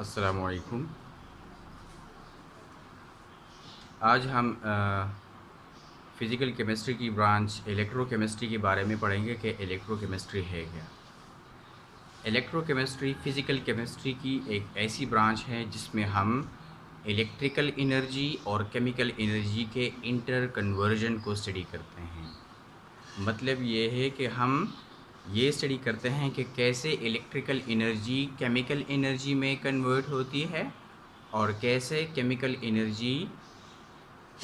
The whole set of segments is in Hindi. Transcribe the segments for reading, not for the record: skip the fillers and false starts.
अस्सलामुअलैकुम। आज हम फ़िज़िकल केमिस्ट्री की ब्रांच इलेक्ट्रोकेमिस्ट्री के बारे में पढ़ेंगे कि इलेक्ट्रोकेमिस्ट्री है क्या। इलेक्ट्रोकेमिस्ट्री फ़िज़िकल केमिस्ट्री की एक ऐसी ब्रांच है जिसमें हम इलेक्ट्रिकल एनर्जी और केमिकल एनर्जी के इंटर कन्वर्जन को स्टडी करते हैं। मतलब ये है कि हम ये स्टडी करते हैं कि कैसे इलेक्ट्रिकल एनर्जी केमिकल एनर्जी में कन्वर्ट होती है और कैसे केमिकल एनर्जी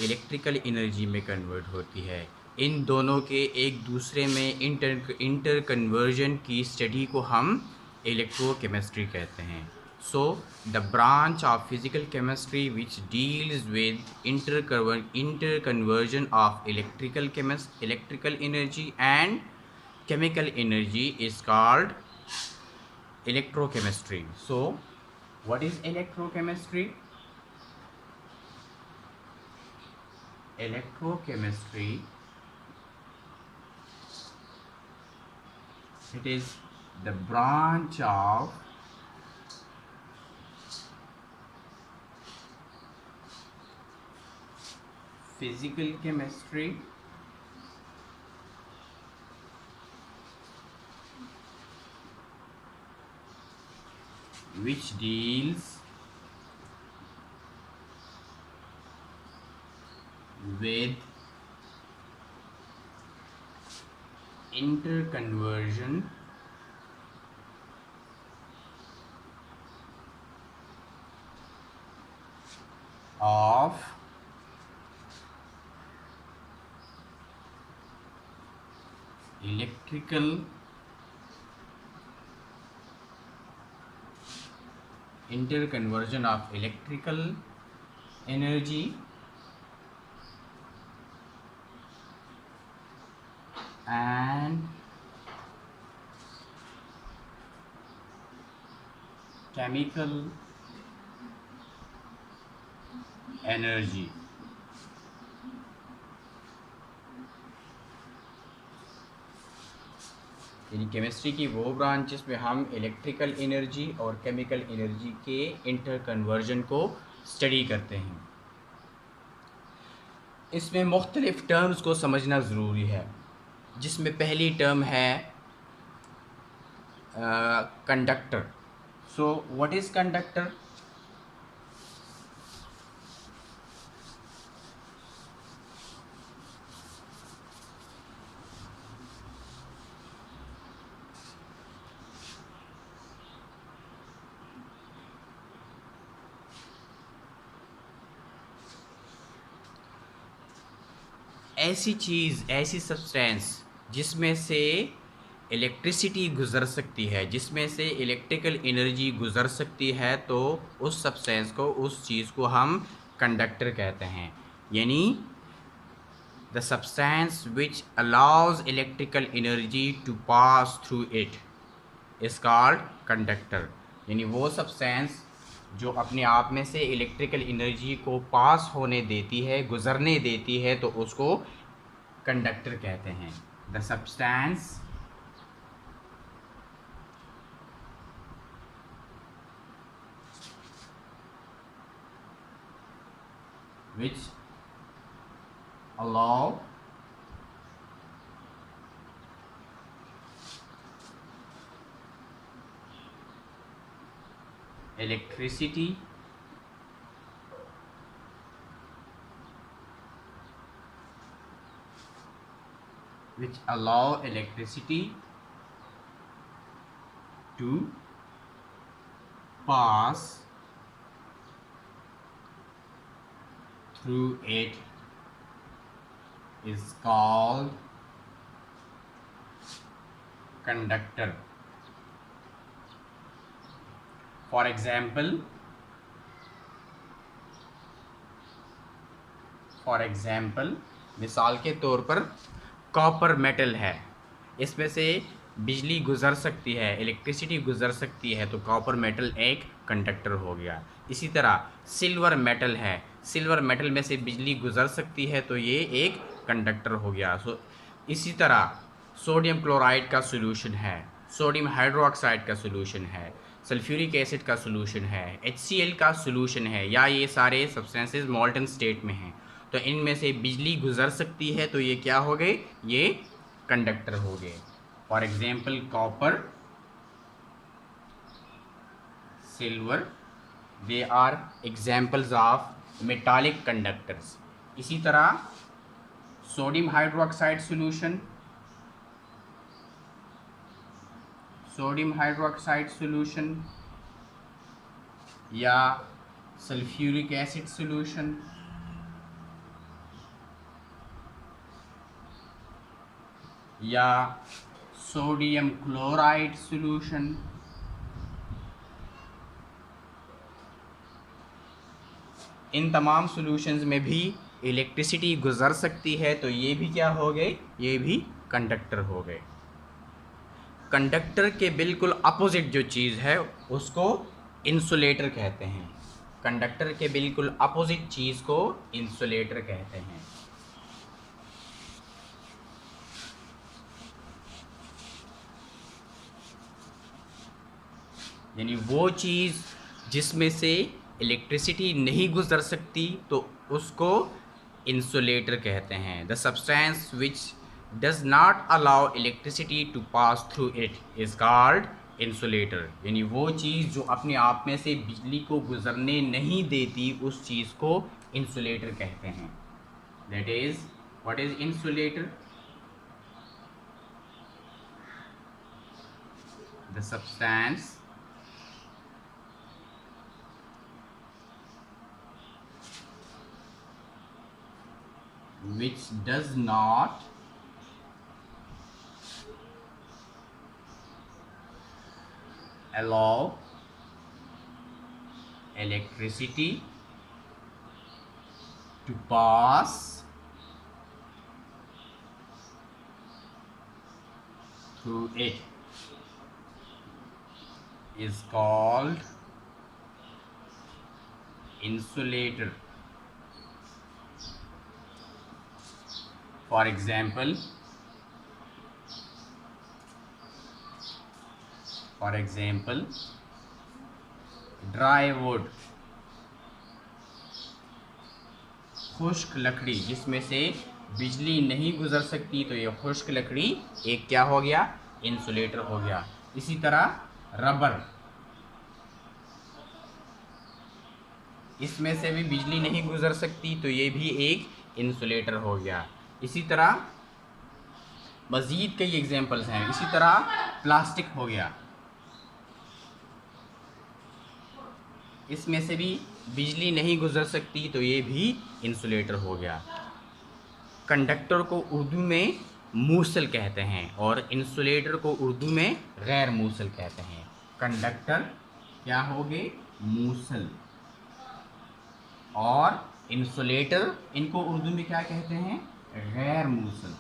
इलेक्ट्रिकल एनर्जी में कन्वर्ट होती है। इन दोनों के एक दूसरे में इंटर कन्वर्जन की स्टडी को हम इलेक्ट्रोकेमिस्ट्री कहते हैं। So the branch of physical chemistry which deals with inter conversion of electrical energy and chemical energy is called electrochemistry. So what is electrochemistry? Electrochemistry, it is the branch of physical chemistry which deals with interconversion of electrical interconversion of electrical energy and chemical energy. यानी केमिस्ट्री की वो ब्रांच जिसमें हम इलेक्ट्रिकल एनर्जी और केमिकल एनर्जी के इंटर कन्वर्जन को स्टडी करते हैं। इसमें मुख्तलिफ़ टर्म्स को समझना ज़रूरी है, जिसमें पहली टर्म है conductor. So what is conductor? ऐसी चीज़, ऐसी सब्सटेंस जिसमें से इलेक्ट्रिसिटी गुज़र सकती है, जिसमें से इलेक्ट्रिकल एनर्जी गुज़र सकती है, तो उस सब्सटेंस को, उस चीज़ को हम कंडक्टर कहते हैं। यानी the substance which allows electrical energy to pass through it is called conductor. यानी वो सब्सटेंस जो अपने आप में से इलेक्ट्रिकल एनर्जी को पास होने देती है, गुज़रने देती है, तो उसको कंडक्टर कहते हैं। The substance which allow electricity to pass through it is called conductor. For example, मिसाल के तौर पर कॉपर मेटल है, इसमें से बिजली गुज़र सकती है, इलेक्ट्रिसिटी गुज़र सकती है, तो कॉपर मेटल एक कंडक्टर हो गया। इसी तरह सिल्वर मेटल है, सिल्वर मेटल में से बिजली गुज़र सकती है, तो ये एक कंडक्टर हो गया। इसी तरह सोडियम क्लोराइड का सोल्यूशन है, सोडियम हाइड्रोक्साइड का सोल्यूशन है, सल्फ्यूरिक एसिड का सोल्यूशन है, HCl का सोल्यूशन है, या ये सारे सब्सटेंसेस मॉल्टन स्टेट में हैं, तो इनमें से बिजली गुजर सकती है, तो ये क्या हो गए, ये कंडक्टर हो गए। For example copper, silver, they are examples of metallic conductors. इसी तरह sodium hydroxide solution, sodium hydroxide solution या सल्फ्यूरिक एसिड सोल्यूशन या सोडियम क्लोराइड सोल्यूशन, इन तमाम सॉल्यूशंस में भी इलेक्ट्रिसिटी गुजर सकती है, तो ये भी क्या हो गए, ये भी कंडक्टर हो गए। कंडक्टर के बिल्कुल अपोजिट जो चीज़ है उसको इंसुलेटर कहते हैं। कंडक्टर के बिल्कुल अपोजिट चीज़ को इंसुलेटर कहते हैं। यानी वो चीज़ जिसमें से इलेक्ट्रिसिटी नहीं गुजर सकती तो उसको इंसुलेटर कहते हैं। The substance which does not allow electricity to pass through it is called insulator. यानी वो चीज़ जो अपने आप में से बिजली को गुजरने नहीं देती, उस चीज़ को इंसुलेटर कहते हैं। That is, what is insulator? The substance which does not allow electricity to pass through it is called insulator. For example, dry would, खुश्क लकड़ी जिसमें से बिजली नहीं गुजर सकती, तो ये खुश्क लकड़ी एक क्या हो गया, इंसुलेटर हो गया। इसी तरह रबर, इसमें से भी बिजली नहीं गुजर सकती, तो ये भी एक इंसुलेटर हो गया। इसी तरह मज़ीद कई एग्जांपल्स हैं। इसी तरह प्लास्टिक हो गया, इसमें से भी बिजली नहीं गुजर सकती, तो ये भी इंसुलेटर हो गया। कंडक्टर को उर्दू में मूसल कहते हैं और इंसुलेटर को उर्दू में गैर मूसल कहते हैं। कंडक्टर क्या हो गए, मूसल, और इंसुलेटर इनको उर्दू में क्या कहते हैं, गैर मूसल।